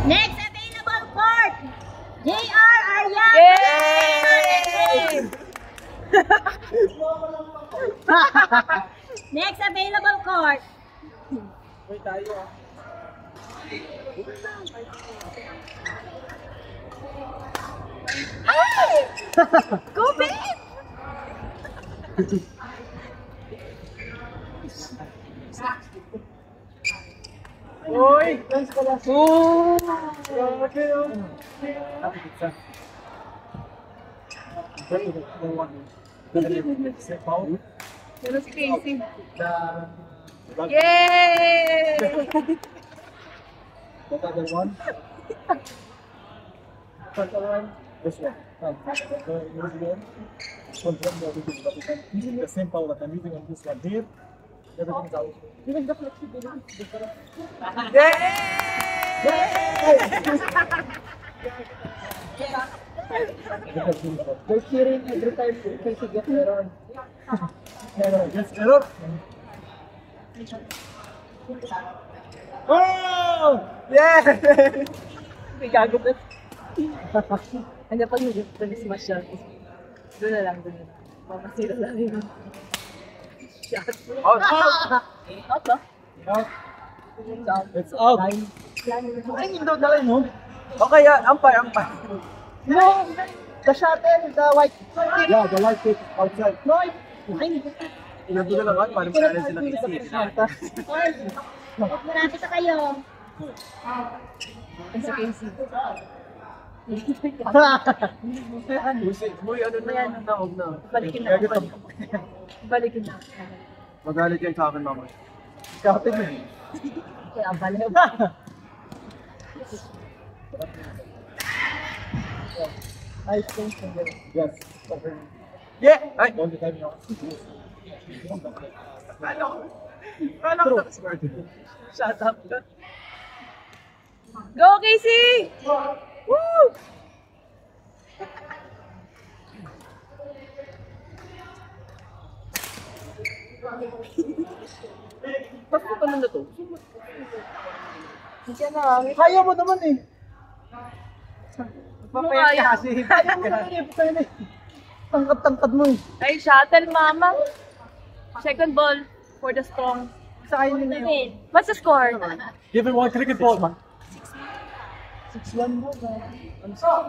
Next available court, JR Aryan. Yay! Next available court. Uy, tayo ah. Go babe! Uy! Nice pala. Oh! Grabe oh. Pero si Casey. Yay! Yay! The other one? This one. Using the same power that I'm using on this one here, everything's out. Even the flexibility is different. They're cheering every time they get error. Error, yes, error. Oh! Yeah! May gago na. Ano pag nag-smash siya? Doon na lang. Mamasira lang yun. Shot. Out! Out ba? Out! It's out! Ay, hindi daw dala mo. Okay, umpire. No! The shuttle, the white. Yeah, the white tape outside. No, Inabi na naman, paano pa sila kasi. Marami sa kayo. Sa Casey. Uy, ano na yan? Huwag na. Balikin na. Balikin na. Magalit yan sa akin, mama. Scouting mo. Kaya baliw. Nice thing. Yes. Yeah! Ay! All the time now. Ano? Shut up ka. Go, Casey! Woo! Ba't ko na to? Kaya mo naman eh. Papayat ka kasi. Kaya mo naman eh. Tangkad-tangkad mo eh. Ay, shuttle, mama. Second ball for the strong. Sakayin nyo na yun. What's the score? Give him one cricket ball, man. 6-1 mo ba?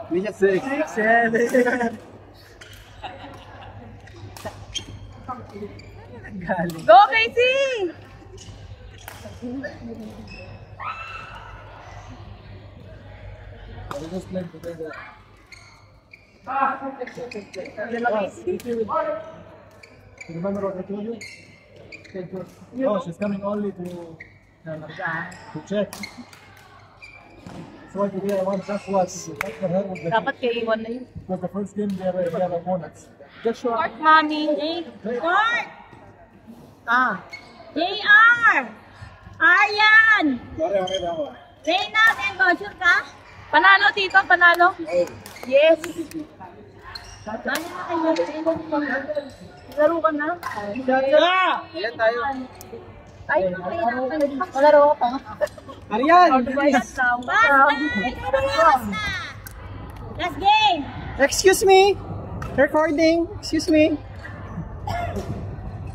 Hindi siya 6. 7. Galing. Go, Casey! We're just playing together. You remember what I told you? Oh, she's coming only to check. So today I want just watch. That's for her with the Dapat kay Iwan na yun. because the first game they are opponents. Joshua. Court, mommy. Court! JR! Aryan! Reynald and Bosur ka? Panalo, tito. Panalo. Yes. Ano na kayo? Laro ka na. Ayan tayo. Ay, malaro ka pa. Arian! Basta! Last game! Excuse me! Recording! Excuse me!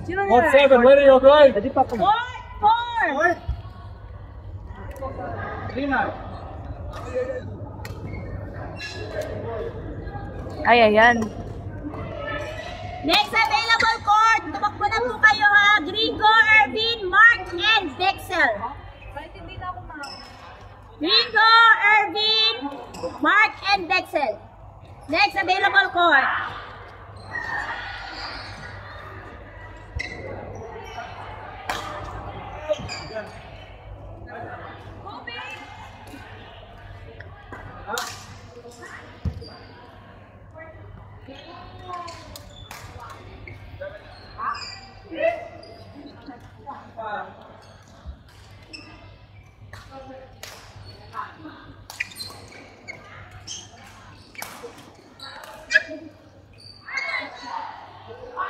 Sino What niya? 7? Where are you going? Court! 4! Ay, ayan. Next available court! Tumakbo na po kayo ha! Gringo, Ervin, Mark, and Bexel. Gringo, Ervin, Mark, and Bexel. Next available court.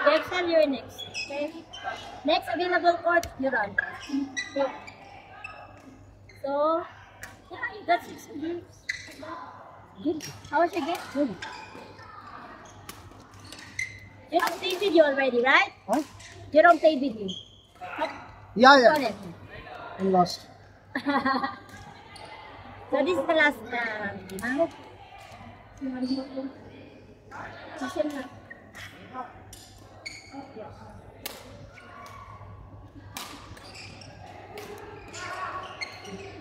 Bexel, you're next. Okay? Next available court, you're on. So, yeah, you That's good. Good. How was your game? Good. Jerome played with you already, right? Huh? Jerome played with you. Yeah, Got it. I'm lost. So this is the last huh? Listen na.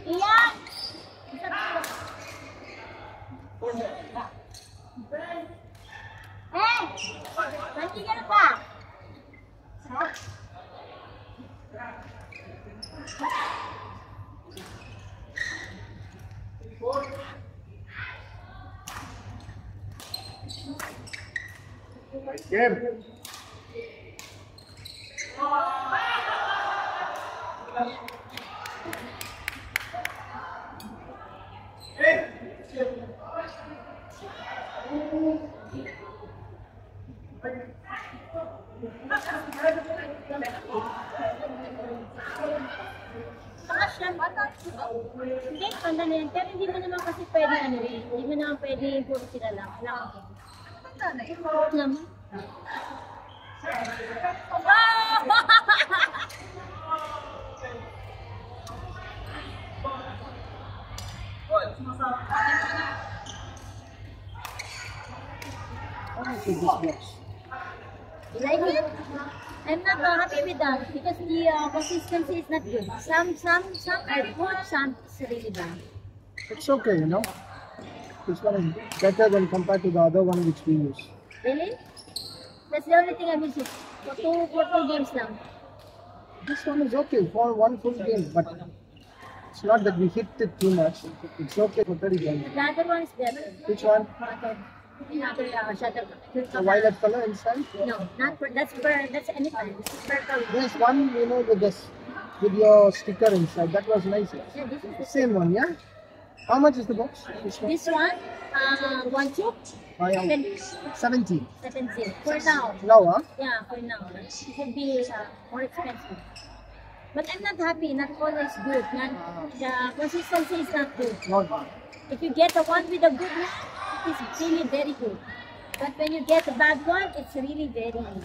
Iyan! Eh! Nandiyan ka! Game. Hindi, tanda na yan. Pero hindi mo naman kasi pwede ano rin. Hindi mo naman pwede puro sila lang. Alam mo? You like it? I'm not happy with that because the consistency is not good. Some are good, some is really bad. It's okay, you know. This one is better than compared to the other one which we use. Really? That's the only thing I miss it. For two games now. This one is okay for one full game, but it's not that we hit it too much. It's okay for 30 games. The other one is better. Which one? Another shutter. The violet color inside? No, not for that's anytime. This is purple. There's one, you know, with this, with your sticker inside. That was nice. Yeah, this is the Same one, yeah? How much is the box? This one? This one, 1 2 I am 17. 17 for now. Now, huh? Yeah, for now. It would be more expensive. But I'm not happy. Not always good. The consistency is not good. Not. If you get the one with a good one, it is really very good. But when you get a bad one, it's really very bad.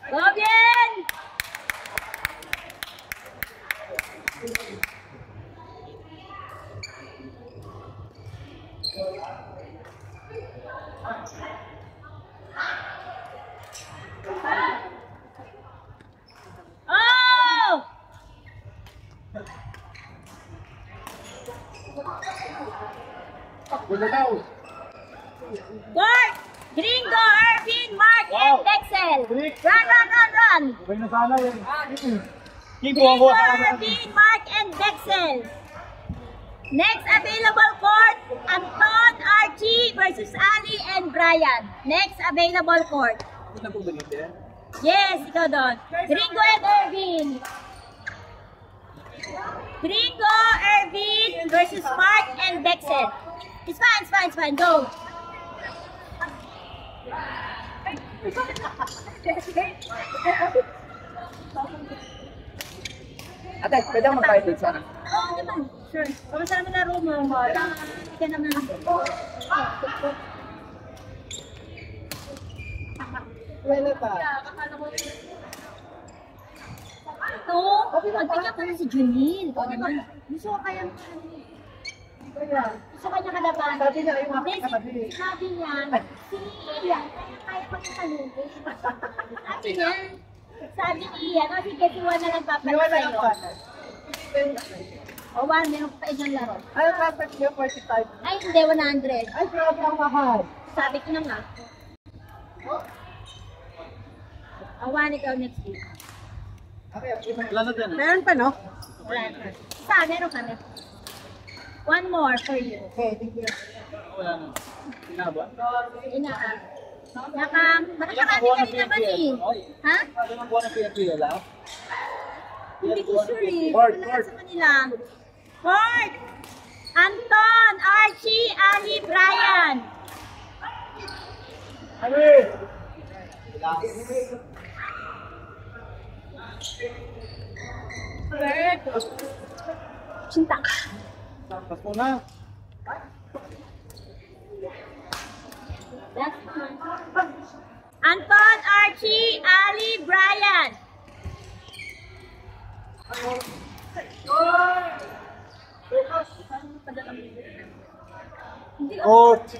Go bien! Oh! With the out. Bart! Gringo, Irvin, Mark, and Dexel! Run! Okay na sana yun. Gringo, Irvin, Mark, and Dexel! Next available court, Anton, Archie versus Ali and Brian. Next available court. Yes, ikaw doon. Gringo and Irvin. Gringo, Irvin versus Mark and Dexel. It's fine. Go. Ate, pwede akong magbayad dito sana? Oo naman. Sure. Kamusta naman laro mo? Hindi ka naman. Wala pa. Ito, magpigyan ko na si Junil. Ikaw naman. Gusto ko kayang gusto kanya kalaban. Sabi niya, yung Hindi, sabi. sabi niya, si Ian, kaya ko yung talugin. Sabi ni Ian, o sige, si Juan na lang papalit sa'yo. O Juan, meron pa isang laro. Ano traffic niya? 45. Ay, hindi, 100. Ay, grabe ang mahal. Sabi ko na nga. O Juan, ikaw next week. Wala na dyan. Meron pa, no? Isa, meron kami. One more for you. Okay, thank you. Wala na. Pinaba. Marami kami naman eh. Ha? Ano ang buwan ng PNP? Wala? Hindi ko sure eh. Ward, Wala ward. sa kanila. Ward! Anton, Archie, Ali, Brian. Cinta. Pas mo na. Anton, Archie, Ali, Brian. Court.